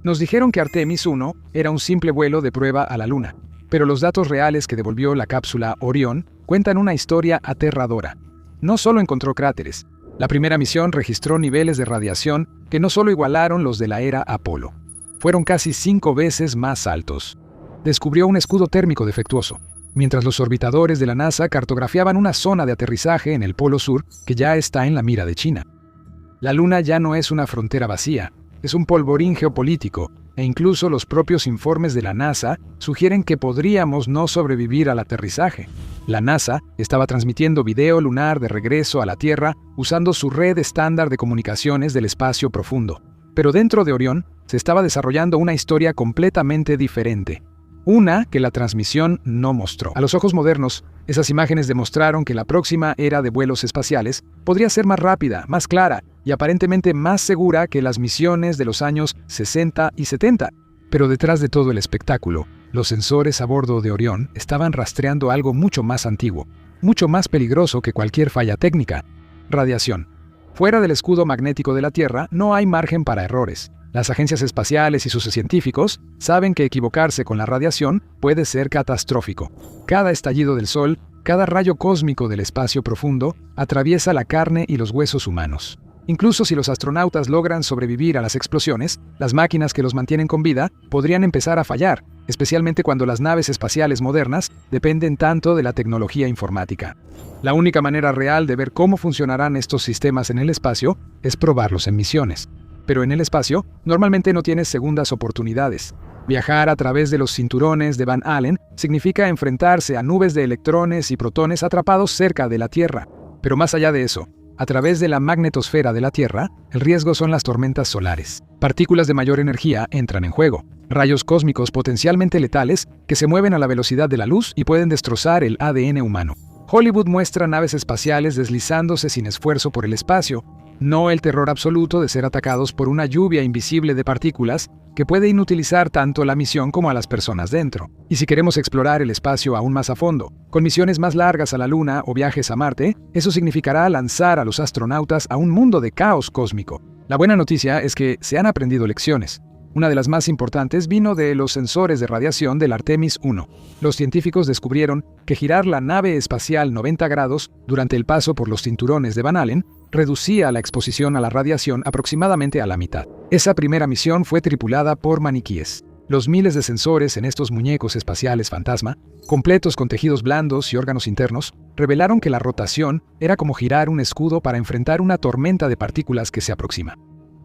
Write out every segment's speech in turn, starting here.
Nos dijeron que Artemis 1 era un simple vuelo de prueba a la Luna, pero los datos reales que devolvió la cápsula Orión cuentan una historia aterradora. No solo encontró cráteres, la primera misión registró niveles de radiación que no solo igualaron los de la era Apolo, fueron casi 5 veces más altos. Descubrió un escudo térmico defectuoso, mientras los orbitadores de la NASA cartografiaban una zona de aterrizaje en el Polo Sur que ya está en la mira de China. La Luna ya no es una frontera vacía, es un polvorín geopolítico, e incluso los propios informes de la NASA sugieren que podríamos no sobrevivir al aterrizaje. La NASA estaba transmitiendo video lunar de regreso a la Tierra usando su red estándar de comunicaciones del espacio profundo. Pero dentro de Orión se estaba desarrollando una historia completamente diferente. Una que la transmisión no mostró. A los ojos modernos, esas imágenes demostraron que la próxima era de vuelos espaciales podría ser más rápida, más clara y aparentemente más segura que las misiones de los años 60 y 70. Pero detrás de todo el espectáculo, los sensores a bordo de Orión estaban rastreando algo mucho más antiguo, mucho más peligroso que cualquier falla técnica: radiación. Fuera del escudo magnético de la Tierra no hay margen para errores. Las agencias espaciales y sus científicos saben que equivocarse con la radiación puede ser catastrófico. Cada estallido del Sol, cada rayo cósmico del espacio profundo, atraviesa la carne y los huesos humanos. Incluso si los astronautas logran sobrevivir a las explosiones, las máquinas que los mantienen con vida podrían empezar a fallar, especialmente cuando las naves espaciales modernas dependen tanto de la tecnología informática. La única manera real de ver cómo funcionarán estos sistemas en el espacio es probarlos en misiones. Pero en el espacio, normalmente no tienes segundas oportunidades. Viajar a través de los cinturones de Van Allen significa enfrentarse a nubes de electrones y protones atrapados cerca de la Tierra. Pero más allá de eso, a través de la magnetosfera de la Tierra, el riesgo son las tormentas solares. Partículas de mayor energía entran en juego. Rayos cósmicos potencialmente letales que se mueven a la velocidad de la luz y pueden destrozar el ADN humano. Hollywood muestra naves espaciales deslizándose sin esfuerzo por el espacio, no el terror absoluto de ser atacados por una lluvia invisible de partículas que puede inutilizar tanto la misión como a las personas dentro. Y si queremos explorar el espacio aún más a fondo, con misiones más largas a la Luna o viajes a Marte, eso significará lanzar a los astronautas a un mundo de caos cósmico. La buena noticia es que se han aprendido lecciones. Una de las más importantes vino de los sensores de radiación del Artemis 1. Los científicos descubrieron que girar la nave espacial 90 grados durante el paso por los cinturones de Van Allen reducía la exposición a la radiación aproximadamente a la mitad. Esa primera misión fue tripulada por maniquíes. Los miles de sensores en estos muñecos espaciales fantasma, completos con tejidos blandos y órganos internos, revelaron que la rotación era como girar un escudo para enfrentar una tormenta de partículas que se aproxima.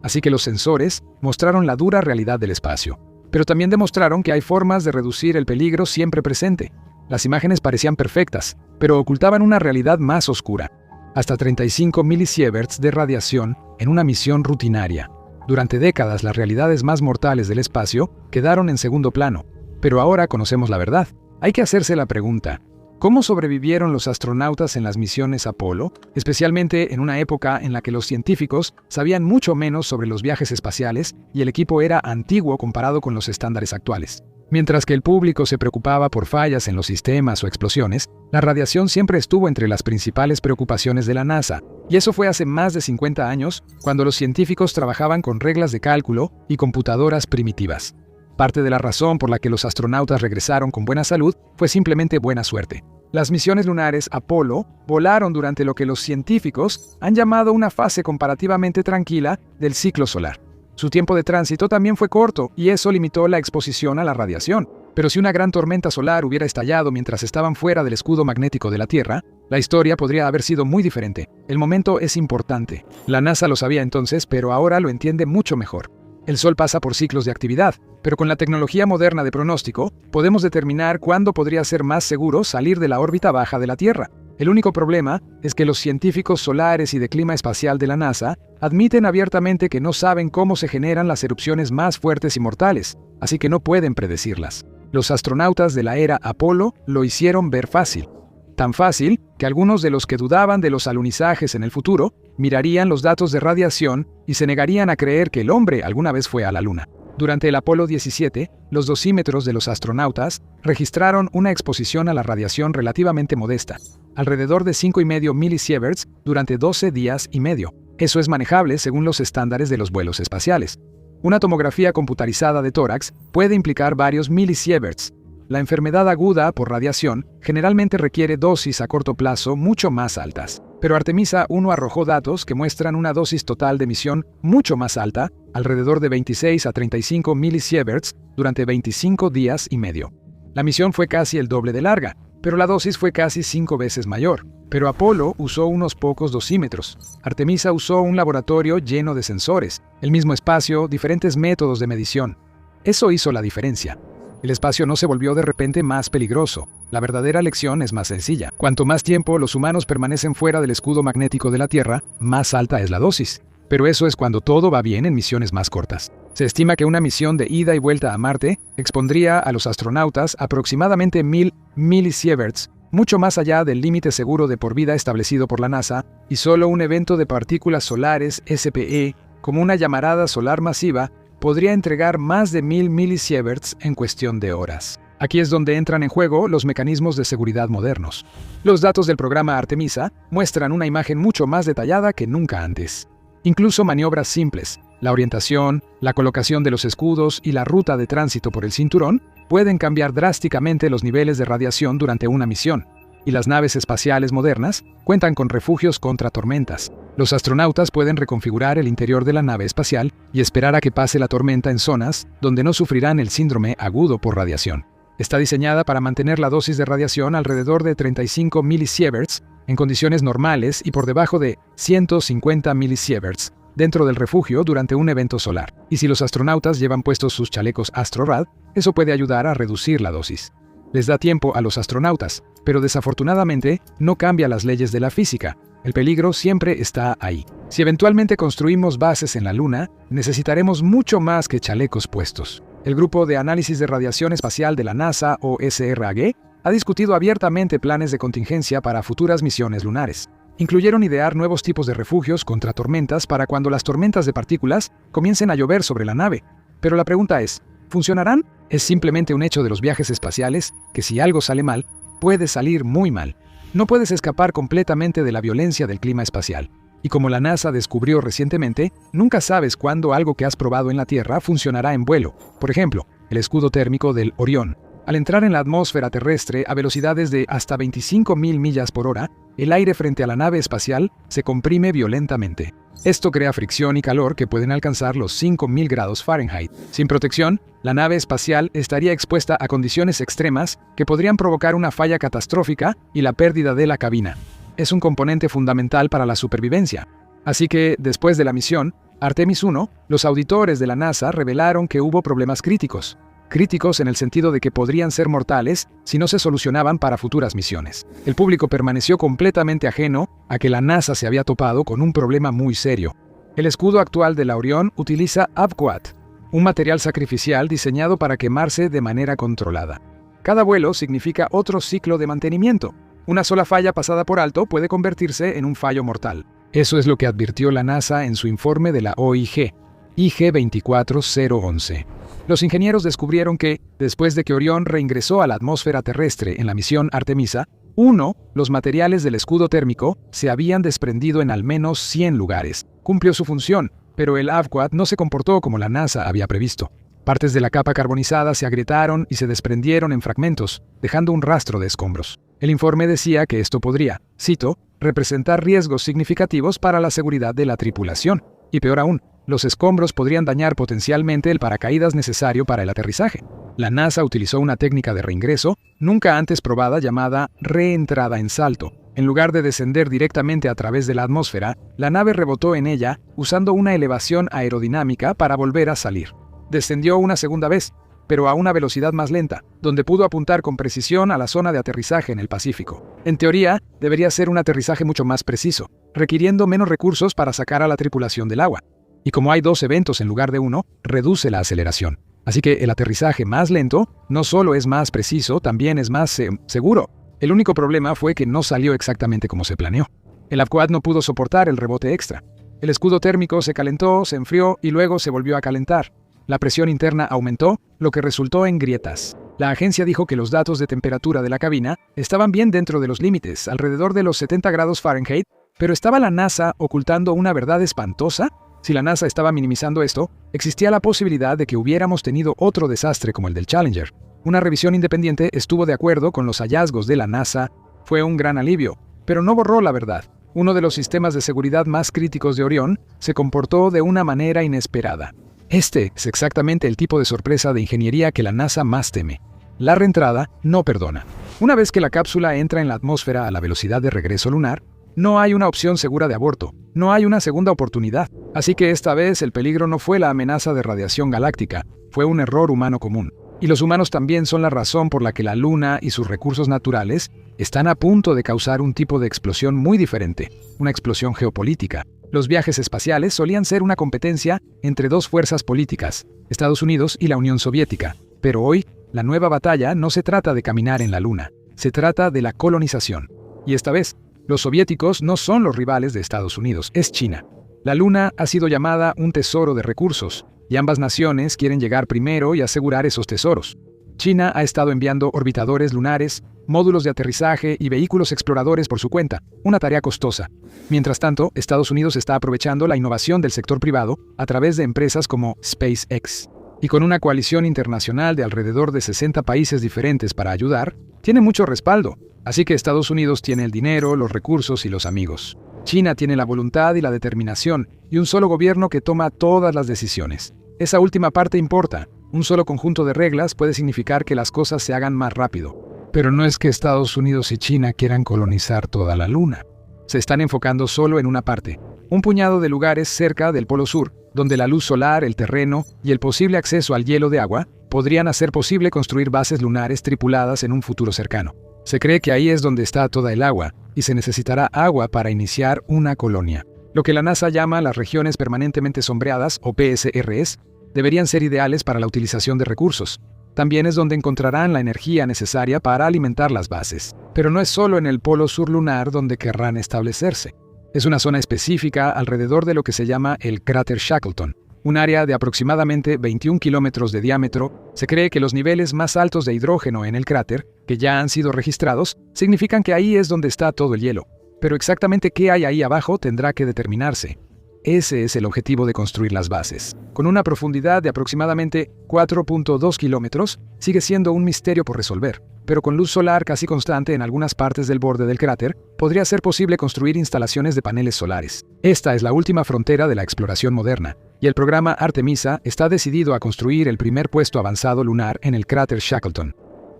Así que los sensores mostraron la dura realidad del espacio, pero también demostraron que hay formas de reducir el peligro siempre presente. Las imágenes parecían perfectas, pero ocultaban una realidad más oscura. Hasta 35 milisieverts de radiación en una misión rutinaria. Durante décadas, las realidades más mortales del espacio quedaron en segundo plano, pero ahora conocemos la verdad. Hay que hacerse la pregunta: ¿cómo sobrevivieron los astronautas en las misiones Apolo, especialmente en una época en la que los científicos sabían mucho menos sobre los viajes espaciales y el equipo era antiguo comparado con los estándares actuales? Mientras que el público se preocupaba por fallas en los sistemas o explosiones, la radiación siempre estuvo entre las principales preocupaciones de la NASA, y eso fue hace más de 50 años, cuando los científicos trabajaban con reglas de cálculo y computadoras primitivas. Parte de la razón por la que los astronautas regresaron con buena salud fue simplemente buena suerte. Las misiones lunares Apolo volaron durante lo que los científicos han llamado una fase comparativamente tranquila del ciclo solar. Su tiempo de tránsito también fue corto y eso limitó la exposición a la radiación. Pero si una gran tormenta solar hubiera estallado mientras estaban fuera del escudo magnético de la Tierra, la historia podría haber sido muy diferente. El momento es importante. La NASA lo sabía entonces, pero ahora lo entiende mucho mejor. El Sol pasa por ciclos de actividad, pero con la tecnología moderna de pronóstico, podemos determinar cuándo podría ser más seguro salir de la órbita baja de la Tierra. El único problema es que los científicos solares y de clima espacial de la NASA admiten abiertamente que no saben cómo se generan las erupciones más fuertes y mortales, así que no pueden predecirlas. Los astronautas de la era Apolo lo hicieron ver fácil. Tan fácil que algunos de los que dudaban de los alunizajes en el futuro mirarían los datos de radiación y se negarían a creer que el hombre alguna vez fue a la Luna. Durante el Apolo 17, los dosímetros de los astronautas registraron una exposición a la radiación relativamente modesta, alrededor de 5,5 milisieverts durante 12 días y medio. Eso es manejable según los estándares de los vuelos espaciales. Una tomografía computarizada de tórax puede implicar varios milisieverts. La enfermedad aguda por radiación generalmente requiere dosis a corto plazo mucho más altas. Pero Artemisa 1 arrojó datos que muestran una dosis total de emisión mucho más alta, alrededor de 26 a 35 milisieverts, durante 25 días y medio. La misión fue casi el doble de larga, pero la dosis fue casi 5 veces mayor. Pero Apolo usó unos pocos dosímetros. Artemisa usó un laboratorio lleno de sensores, el mismo espacio, diferentes métodos de medición. Eso hizo la diferencia. El espacio no se volvió de repente más peligroso. La verdadera lección es más sencilla. Cuanto más tiempo los humanos permanecen fuera del escudo magnético de la Tierra, más alta es la dosis. Pero eso es cuando todo va bien en misiones más cortas. Se estima que una misión de ida y vuelta a Marte expondría a los astronautas aproximadamente 1000 milisieverts, mucho más allá del límite seguro de por vida establecido por la NASA, y solo un evento de partículas solares SPE, como una llamarada solar masiva, podría entregar más de 1000 milisieverts en cuestión de horas. Aquí es donde entran en juego los mecanismos de seguridad modernos. Los datos del programa Artemisa muestran una imagen mucho más detallada que nunca antes. Incluso maniobras simples, la orientación, la colocación de los escudos y la ruta de tránsito por el cinturón pueden cambiar drásticamente los niveles de radiación durante una misión, y las naves espaciales modernas cuentan con refugios contra tormentas. Los astronautas pueden reconfigurar el interior de la nave espacial y esperar a que pase la tormenta en zonas donde no sufrirán el síndrome agudo por radiación. Está diseñada para mantener la dosis de radiación alrededor de 35 milisieverts en condiciones normales y por debajo de 150 milisieverts dentro del refugio durante un evento solar. Y si los astronautas llevan puestos sus chalecos AstroRad, eso puede ayudar a reducir la dosis. Les da tiempo a los astronautas, pero desafortunadamente no cambia las leyes de la física. El peligro siempre está ahí. Si eventualmente construimos bases en la Luna, necesitaremos mucho más que chalecos puestos. El Grupo de Análisis de Radiación Espacial de la NASA, o SRAG, ha discutido abiertamente planes de contingencia para futuras misiones lunares. Incluyeron idear nuevos tipos de refugios contra tormentas para cuando las tormentas de partículas comiencen a llover sobre la nave. Pero la pregunta es, ¿funcionarán? Es simplemente un hecho de los viajes espaciales que si algo sale mal, puede salir muy mal. No puedes escapar completamente de la violencia del clima espacial. Y como la NASA descubrió recientemente, nunca sabes cuándo algo que has probado en la Tierra funcionará en vuelo. Por ejemplo, el escudo térmico del Orión. Al entrar en la atmósfera terrestre a velocidades de hasta 25.000 millas por hora, el aire frente a la nave espacial se comprime violentamente. Esto crea fricción y calor que pueden alcanzar los 5.000 grados Fahrenheit. Sin protección, la nave espacial estaría expuesta a condiciones extremas que podrían provocar una falla catastrófica y la pérdida de la cabina. Es un componente fundamental para la supervivencia. Así que, después de la misión, Artemis 1, los auditores de la NASA revelaron que hubo problemas críticos. Críticos en el sentido de que podrían ser mortales si no se solucionaban para futuras misiones. El público permaneció completamente ajeno a que la NASA se había topado con un problema muy serio. El escudo actual de la Orión utiliza Avquat, un material sacrificial diseñado para quemarse de manera controlada. Cada vuelo significa otro ciclo de mantenimiento. Una sola falla pasada por alto puede convertirse en un fallo mortal. Eso es lo que advirtió la NASA en su informe de la OIG, IG 24011. Los ingenieros descubrieron que, después de que Orión reingresó a la atmósfera terrestre en la misión Artemisa 1, los materiales del escudo térmico se habían desprendido en al menos 100 lugares. Cumplió su función, pero el Avquat no se comportó como la NASA había previsto. Partes de la capa carbonizada se agrietaron y se desprendieron en fragmentos, dejando un rastro de escombros. El informe decía que esto podría, cito, representar riesgos significativos para la seguridad de la tripulación. Y peor aún, los escombros podrían dañar potencialmente el paracaídas necesario para el aterrizaje. La NASA utilizó una técnica de reingreso nunca antes probada llamada reentrada en salto. En lugar de descender directamente a través de la atmósfera, la nave rebotó en ella usando una elevación aerodinámica para volver a salir. Descendió una segunda vez, pero a una velocidad más lenta, donde pudo apuntar con precisión a la zona de aterrizaje en el Pacífico. En teoría, debería ser un aterrizaje mucho más preciso, requiriendo menos recursos para sacar a la tripulación del agua. Y como hay 2 eventos en lugar de uno, reduce la aceleración. Así que el aterrizaje más lento no solo es más preciso, también es más seguro. El único problema fue que no salió exactamente como se planeó. El Avquat no pudo soportar el rebote extra. El escudo térmico se calentó, se enfrió y luego se volvió a calentar. La presión interna aumentó, lo que resultó en grietas. La agencia dijo que los datos de temperatura de la cabina estaban bien dentro de los límites, alrededor de los 70 grados Fahrenheit, pero ¿estaba la NASA ocultando una verdad espantosa? Si la NASA estaba minimizando esto, existía la posibilidad de que hubiéramos tenido otro desastre como el del Challenger. Una revisión independiente estuvo de acuerdo con los hallazgos de la NASA. Fue un gran alivio, pero no borró la verdad. Uno de los sistemas de seguridad más críticos de Orión se comportó de una manera inesperada. Este es exactamente el tipo de sorpresa de ingeniería que la NASA más teme. La reentrada no perdona. Una vez que la cápsula entra en la atmósfera a la velocidad de regreso lunar, no hay una opción segura de aborto, no hay una segunda oportunidad. Así que esta vez el peligro no fue la amenaza de radiación galáctica, fue un error humano común. Y los humanos también son la razón por la que la Luna y sus recursos naturales están a punto de causar un tipo de explosión muy diferente, una explosión geopolítica. Los viajes espaciales solían ser una competencia entre dos fuerzas políticas, Estados Unidos y la Unión Soviética. Pero hoy, la nueva batalla no se trata de caminar en la Luna, se trata de la colonización. Y esta vez, los soviéticos no son los rivales de Estados Unidos, es China. La Luna ha sido llamada un tesoro de recursos, y ambas naciones quieren llegar primero y asegurar esos tesoros. China ha estado enviando orbitadores lunares, módulos de aterrizaje y vehículos exploradores por su cuenta, una tarea costosa. Mientras tanto, Estados Unidos está aprovechando la innovación del sector privado a través de empresas como SpaceX. Y con una coalición internacional de alrededor de 60 países diferentes para ayudar, tiene mucho respaldo. Así que Estados Unidos tiene el dinero, los recursos y los amigos. China tiene la voluntad y la determinación, y un solo gobierno que toma todas las decisiones. Esa última parte importa. Un solo conjunto de reglas puede significar que las cosas se hagan más rápido. Pero no es que Estados Unidos y China quieran colonizar toda la Luna. Se están enfocando solo en una parte, un puñado de lugares cerca del Polo Sur, donde la luz solar, el terreno y el posible acceso al hielo de agua podrían hacer posible construir bases lunares tripuladas en un futuro cercano. Se cree que ahí es donde está toda el agua, y se necesitará agua para iniciar una colonia. Lo que la NASA llama las regiones permanentemente sombreadas, o PSRs, deberían ser ideales para la utilización de recursos. También es donde encontrarán la energía necesaria para alimentar las bases. Pero no es solo en el polo sur lunar donde querrán establecerse. Es una zona específica alrededor de lo que se llama el cráter Shackleton, un área de aproximadamente 21 kilómetros de diámetro. Se cree que los niveles más altos de hidrógeno en el cráter, que ya han sido registrados, significan que ahí es donde está todo el hielo. Pero exactamente qué hay ahí abajo tendrá que determinarse. Ese es el objetivo de construir las bases. Con una profundidad de aproximadamente 4.2 kilómetros, sigue siendo un misterio por resolver, pero con luz solar casi constante en algunas partes del borde del cráter, podría ser posible construir instalaciones de paneles solares. Esta es la última frontera de la exploración moderna, y el programa Artemisa está decidido a construir el primer puesto avanzado lunar en el cráter Shackleton.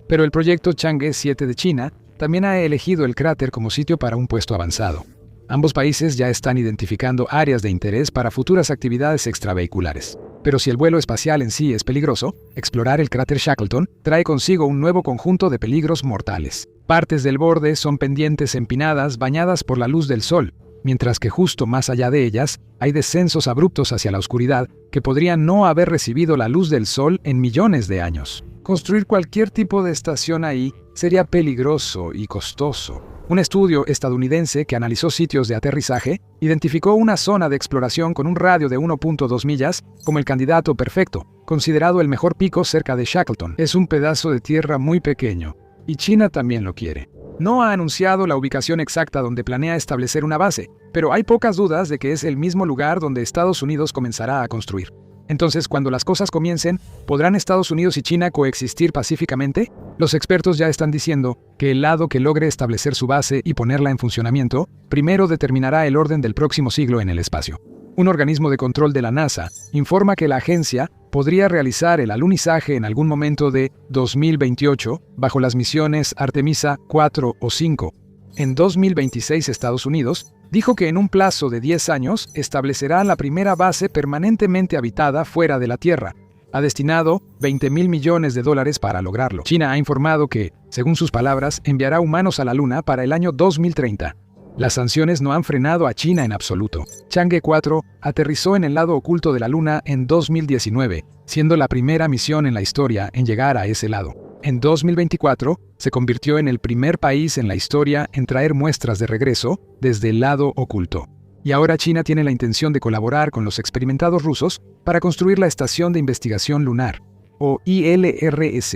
Pero el proyecto Chang'e 7 de China también ha elegido el cráter como sitio para un puesto avanzado. Ambos países ya están identificando áreas de interés para futuras actividades extravehiculares. Pero si el vuelo espacial en sí es peligroso, explorar el cráter Shackleton trae consigo un nuevo conjunto de peligros mortales. Partes del borde son pendientes empinadas bañadas por la luz del sol, mientras que justo más allá de ellas hay descensos abruptos hacia la oscuridad que podrían no haber recibido la luz del sol en millones de años. Construir cualquier tipo de estación ahí sería peligroso y costoso. Un estudio estadounidense que analizó sitios de aterrizaje identificó una zona de exploración con un radio de 1.2 millas como el candidato perfecto, considerado el mejor pico cerca de Shackleton. Es un pedazo de tierra muy pequeño, y China también lo quiere. No ha anunciado la ubicación exacta donde planea establecer una base, pero hay pocas dudas de que es el mismo lugar donde Estados Unidos comenzará a construir. Entonces, cuando las cosas comiencen, ¿podrán Estados Unidos y China coexistir pacíficamente? Los expertos ya están diciendo que el lado que logre establecer su base y ponerla en funcionamiento, primero determinará el orden del próximo siglo en el espacio. Un organismo de control de la NASA informa que la agencia podría realizar el alunizaje en algún momento de 2028 bajo las misiones Artemisa 4 o 5. En 2026 Estados Unidos dijo que en un plazo de 10 años establecerá la primera base permanentemente habitada fuera de la Tierra. Ha destinado $20,000 millones para lograrlo. China ha informado que, según sus palabras, enviará humanos a la Luna para el año 2030. Las sanciones no han frenado a China en absoluto. Chang'e 4 aterrizó en el lado oculto de la Luna en 2019, siendo la primera misión en la historia en llegar a ese lado. En 2024, se convirtió en el primer país en la historia en traer muestras de regreso desde el lado oculto. Y ahora China tiene la intención de colaborar con los experimentados rusos para construir la Estación de Investigación Lunar, o ILRS.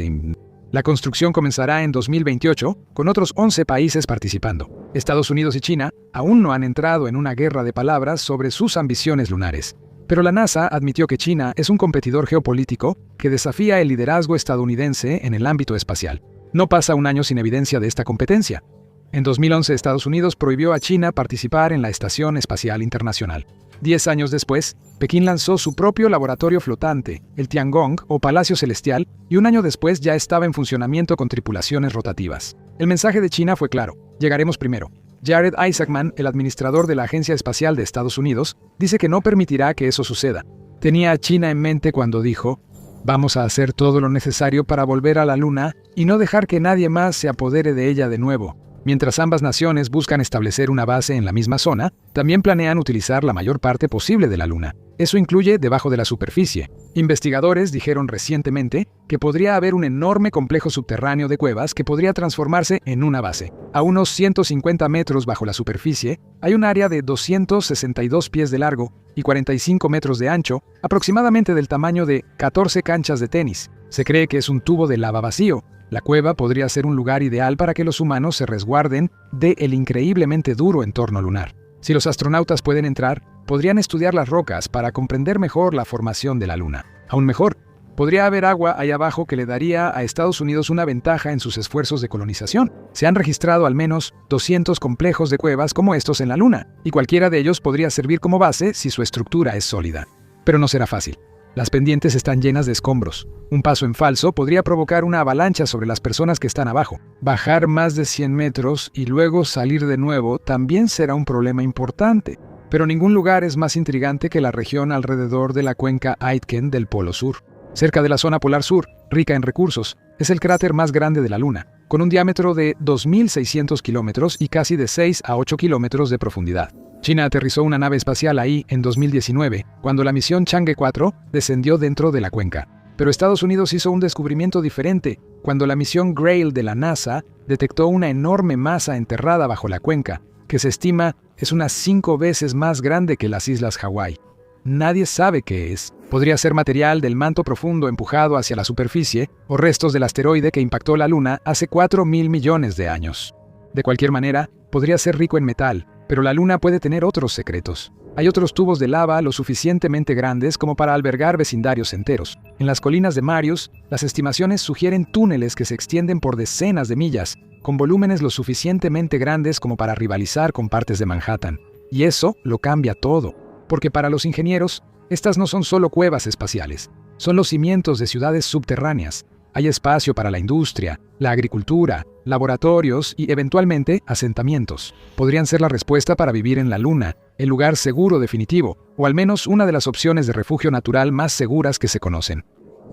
La construcción comenzará en 2028, con otros 11 países participando. Estados Unidos y China aún no han entrado en una guerra de palabras sobre sus ambiciones lunares. Pero la NASA admitió que China es un competidor geopolítico que desafía el liderazgo estadounidense en el ámbito espacial. No pasa un año sin evidencia de esta competencia. En 2011, Estados Unidos prohibió a China participar en la Estación Espacial Internacional. 10 años después, Pekín lanzó su propio laboratorio flotante, el Tiangong o Palacio Celestial, y un año después ya estaba en funcionamiento con tripulaciones rotativas. El mensaje de China fue claro: llegaremos primero. Jared Isaacman, el administrador de la Agencia Espacial de Estados Unidos, dice que no permitirá que eso suceda. Tenía a China en mente cuando dijo: vamos a hacer todo lo necesario para volver a la Luna y no dejar que nadie más se apodere de ella de nuevo. Mientras ambas naciones buscan establecer una base en la misma zona, también planean utilizar la mayor parte posible de la Luna. Eso incluye debajo de la superficie. Investigadores dijeron recientemente que podría haber un enorme complejo subterráneo de cuevas que podría transformarse en una base. A unos 150 metros bajo la superficie, hay un área de 262 pies de largo y 45 metros de ancho, aproximadamente del tamaño de 14 canchas de tenis. Se cree que es un tubo de lava vacío. La cueva podría ser un lugar ideal para que los humanos se resguarden del increíblemente duro entorno lunar. Si los astronautas pueden entrar, podrían estudiar las rocas para comprender mejor la formación de la Luna. Aún mejor, podría haber agua ahí abajo que le daría a Estados Unidos una ventaja en sus esfuerzos de colonización. Se han registrado al menos 200 complejos de cuevas como estos en la Luna, y cualquiera de ellos podría servir como base si su estructura es sólida. Pero no será fácil. Las pendientes están llenas de escombros. Un paso en falso podría provocar una avalancha sobre las personas que están abajo. Bajar más de 100 metros y luego salir de nuevo también será un problema importante. Pero ningún lugar es más intrigante que la región alrededor de la cuenca Aitken del Polo Sur. Cerca de la zona polar sur, rica en recursos, es el cráter más grande de la Luna, con un diámetro de 2.600 kilómetros y casi de 6 a 8 kilómetros de profundidad. China aterrizó una nave espacial ahí en 2019, cuando la misión Chang'e 4 descendió dentro de la cuenca. Pero Estados Unidos hizo un descubrimiento diferente, cuando la misión Grail de la NASA detectó una enorme masa enterrada bajo la cuenca, que se estima es unas 5 veces más grande que las Islas Hawái. Nadie sabe qué es. Podría ser material del manto profundo empujado hacia la superficie o restos del asteroide que impactó la Luna hace 4.000 millones de años. De cualquier manera, podría ser rico en metal, pero la Luna puede tener otros secretos. Hay otros tubos de lava lo suficientemente grandes como para albergar vecindarios enteros. En las colinas de Marius, las estimaciones sugieren túneles que se extienden por decenas de millas, con volúmenes lo suficientemente grandes como para rivalizar con partes de Manhattan. Y eso lo cambia todo, porque para los ingenieros, estas no son solo cuevas espaciales, son los cimientos de ciudades subterráneas. Hay espacio para la industria, la agricultura, laboratorios y, eventualmente, asentamientos. Podrían ser la respuesta para vivir en la Luna, el lugar seguro definitivo, o al menos una de las opciones de refugio natural más seguras que se conocen.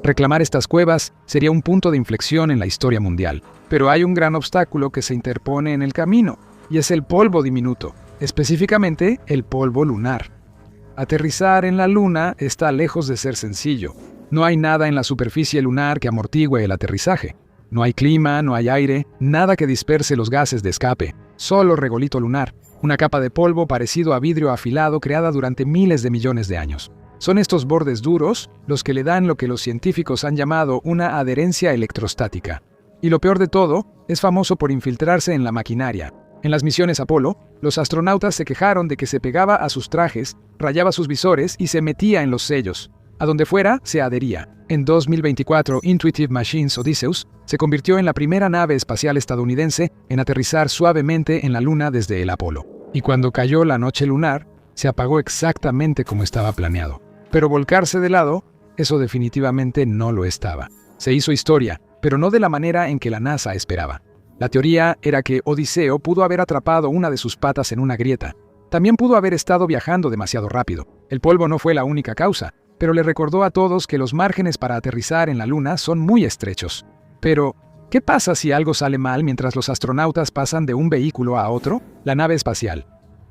Reclamar estas cuevas sería un punto de inflexión en la historia mundial. Pero hay un gran obstáculo que se interpone en el camino, y es el polvo diminuto, específicamente el polvo lunar. Aterrizar en la Luna está lejos de ser sencillo. No hay nada en la superficie lunar que amortigüe el aterrizaje. No hay clima, no hay aire, nada que disperse los gases de escape. Solo regolito lunar, una capa de polvo parecido a vidrio afilado creada durante miles de millones de años. Son estos bordes duros los que le dan lo que los científicos han llamado una adherencia electrostática. Y lo peor de todo, es famoso por infiltrarse en la maquinaria. En las misiones Apolo, los astronautas se quejaron de que se pegaba a sus trajes, rayaba sus visores y se metía en los sellos. A donde fuera, se adhería. En 2024, Intuitive Machines Odysseus se convirtió en la primera nave espacial estadounidense en aterrizar suavemente en la Luna desde el Apolo. Y cuando cayó la noche lunar, se apagó exactamente como estaba planeado. Pero volcarse de lado, eso definitivamente no lo estaba. Se hizo historia, pero no de la manera en que la NASA esperaba. La teoría era que Odiseo pudo haber atrapado una de sus patas en una grieta. También pudo haber estado viajando demasiado rápido. El polvo no fue la única causa, pero le recordó a todos que los márgenes para aterrizar en la Luna son muy estrechos. Pero, ¿qué pasa si algo sale mal mientras los astronautas pasan de un vehículo a otro? La nave espacial.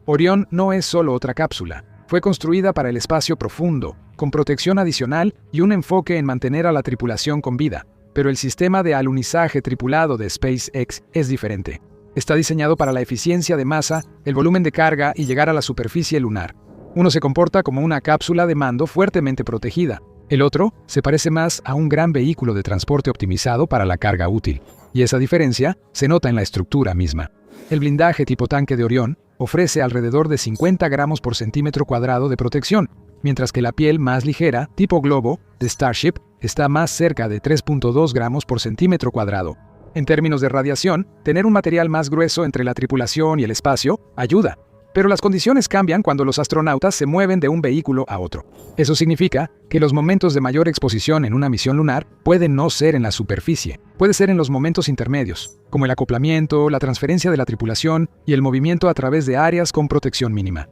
Orión no es solo otra cápsula. Fue construida para el espacio profundo, con protección adicional y un enfoque en mantener a la tripulación con vida. Pero el sistema de alunizaje tripulado de SpaceX es diferente. Está diseñado para la eficiencia de masa, el volumen de carga y llegar a la superficie lunar. Uno se comporta como una cápsula de mando fuertemente protegida. El otro se parece más a un gran vehículo de transporte optimizado para la carga útil. Y esa diferencia se nota en la estructura misma. El blindaje tipo tanque de Orión ofrece alrededor de 50 gramos por centímetro cuadrado de protección, mientras que la piel más ligera, tipo globo, de Starship, está más cerca de 3.2 gramos por centímetro cuadrado. En términos de radiación, tener un material más grueso entre la tripulación y el espacio ayuda, pero las condiciones cambian cuando los astronautas se mueven de un vehículo a otro. Eso significa que los momentos de mayor exposición en una misión lunar pueden no ser en la superficie, puede ser en los momentos intermedios, como el acoplamiento, la transferencia de la tripulación y el movimiento a través de áreas con protección mínima.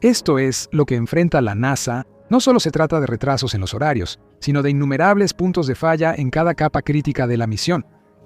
Esto es lo que enfrenta la NASA. No solo se trata de retrasos en los horarios, sino de innumerables puntos de falla en cada capa crítica de la misión.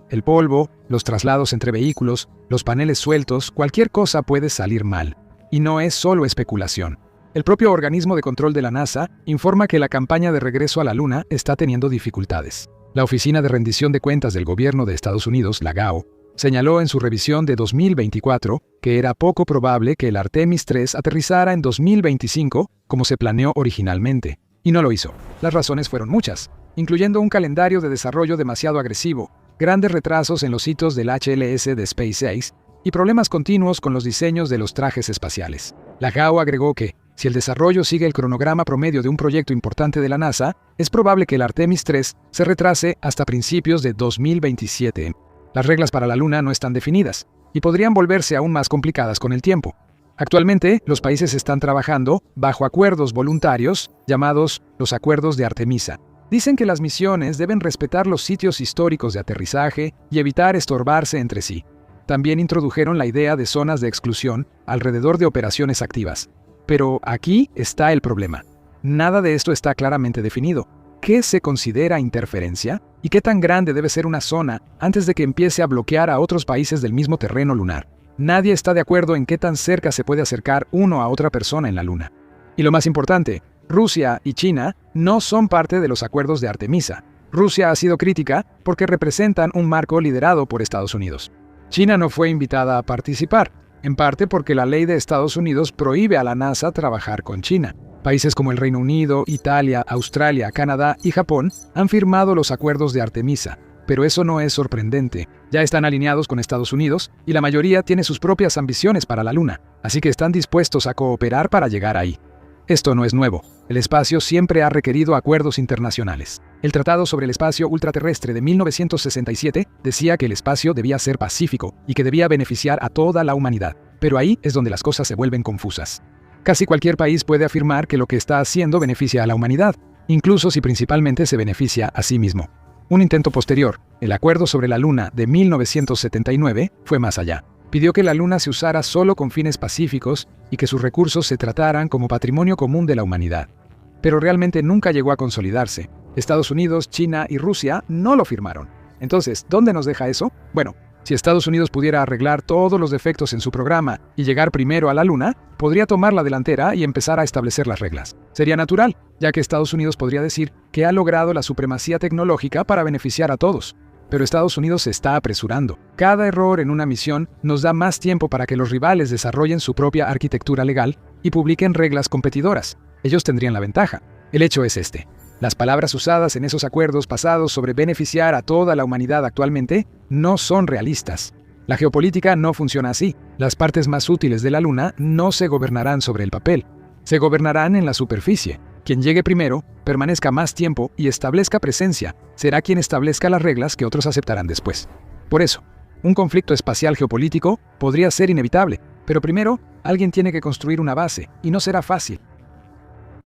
El polvo, los traslados entre vehículos, los paneles sueltos, cualquier cosa puede salir mal. Y no es solo especulación. El propio organismo de control de la NASA informa que la campaña de regreso a la Luna está teniendo dificultades. La Oficina de Rendición de Cuentas del Gobierno de Estados Unidos, la GAO, señaló en su revisión de 2024 que era poco probable que el Artemis 3 aterrizara en 2025 como se planeó originalmente, y no lo hizo. Las razones fueron muchas, incluyendo un calendario de desarrollo demasiado agresivo, grandes retrasos en los hitos del HLS de SpaceX y problemas continuos con los diseños de los trajes espaciales. La GAO agregó que, si el desarrollo sigue el cronograma promedio de un proyecto importante de la NASA, es probable que el Artemis 3 se retrase hasta principios de 2027. Las reglas para la Luna no están definidas, y podrían volverse aún más complicadas con el tiempo. Actualmente, los países están trabajando bajo acuerdos voluntarios llamados los Acuerdos de Artemisa. Dicen que las misiones deben respetar los sitios históricos de aterrizaje y evitar estorbarse entre sí. También introdujeron la idea de zonas de exclusión alrededor de operaciones activas. Pero aquí está el problema. Nada de esto está claramente definido. ¿Qué se considera interferencia? ¿Y qué tan grande debe ser una zona antes de que empiece a bloquear a otros países del mismo terreno lunar? Nadie está de acuerdo en qué tan cerca se puede acercar uno a otra persona en la Luna. Y lo más importante, Rusia y China no son parte de los acuerdos de Artemisa. Rusia ha sido crítica porque representan un marco liderado por Estados Unidos. China no fue invitada a participar, en parte porque la ley de Estados Unidos prohíbe a la NASA trabajar con China. Países como el Reino Unido, Italia, Australia, Canadá y Japón han firmado los acuerdos de Artemisa, pero eso no es sorprendente. Ya están alineados con Estados Unidos y la mayoría tiene sus propias ambiciones para la Luna, así que están dispuestos a cooperar para llegar ahí. Esto no es nuevo. El espacio siempre ha requerido acuerdos internacionales. El Tratado sobre el Espacio Ultraterrestre de 1967 decía que el espacio debía ser pacífico y que debía beneficiar a toda la humanidad. Pero ahí es donde las cosas se vuelven confusas. Casi cualquier país puede afirmar que lo que está haciendo beneficia a la humanidad, incluso si principalmente se beneficia a sí mismo. Un intento posterior, el Acuerdo sobre la Luna de 1979, fue más allá. Pidió que la Luna se usara solo con fines pacíficos y que sus recursos se trataran como patrimonio común de la humanidad. Pero realmente nunca llegó a consolidarse. Estados Unidos, China y Rusia no lo firmaron. Entonces, ¿dónde nos deja eso? Bueno, si Estados Unidos pudiera arreglar todos los defectos en su programa y llegar primero a la Luna, podría tomar la delantera y empezar a establecer las reglas. Sería natural, ya que Estados Unidos podría decir que ha logrado la supremacía tecnológica para beneficiar a todos. Pero Estados Unidos se está apresurando. Cada error en una misión nos da más tiempo para que los rivales desarrollen su propia arquitectura legal y publiquen reglas competidoras. Ellos tendrían la ventaja. El hecho es este. Las palabras usadas en esos acuerdos pasados sobre beneficiar a toda la humanidad actualmente no son realistas. La geopolítica no funciona así. Las partes más útiles de la Luna no se gobernarán sobre el papel. Se gobernarán en la superficie. Quien llegue primero, permanezca más tiempo y establezca presencia, será quien establezca las reglas que otros aceptarán después. Por eso, un conflicto espacial geopolítico podría ser inevitable, pero primero, alguien tiene que construir una base, y no será fácil.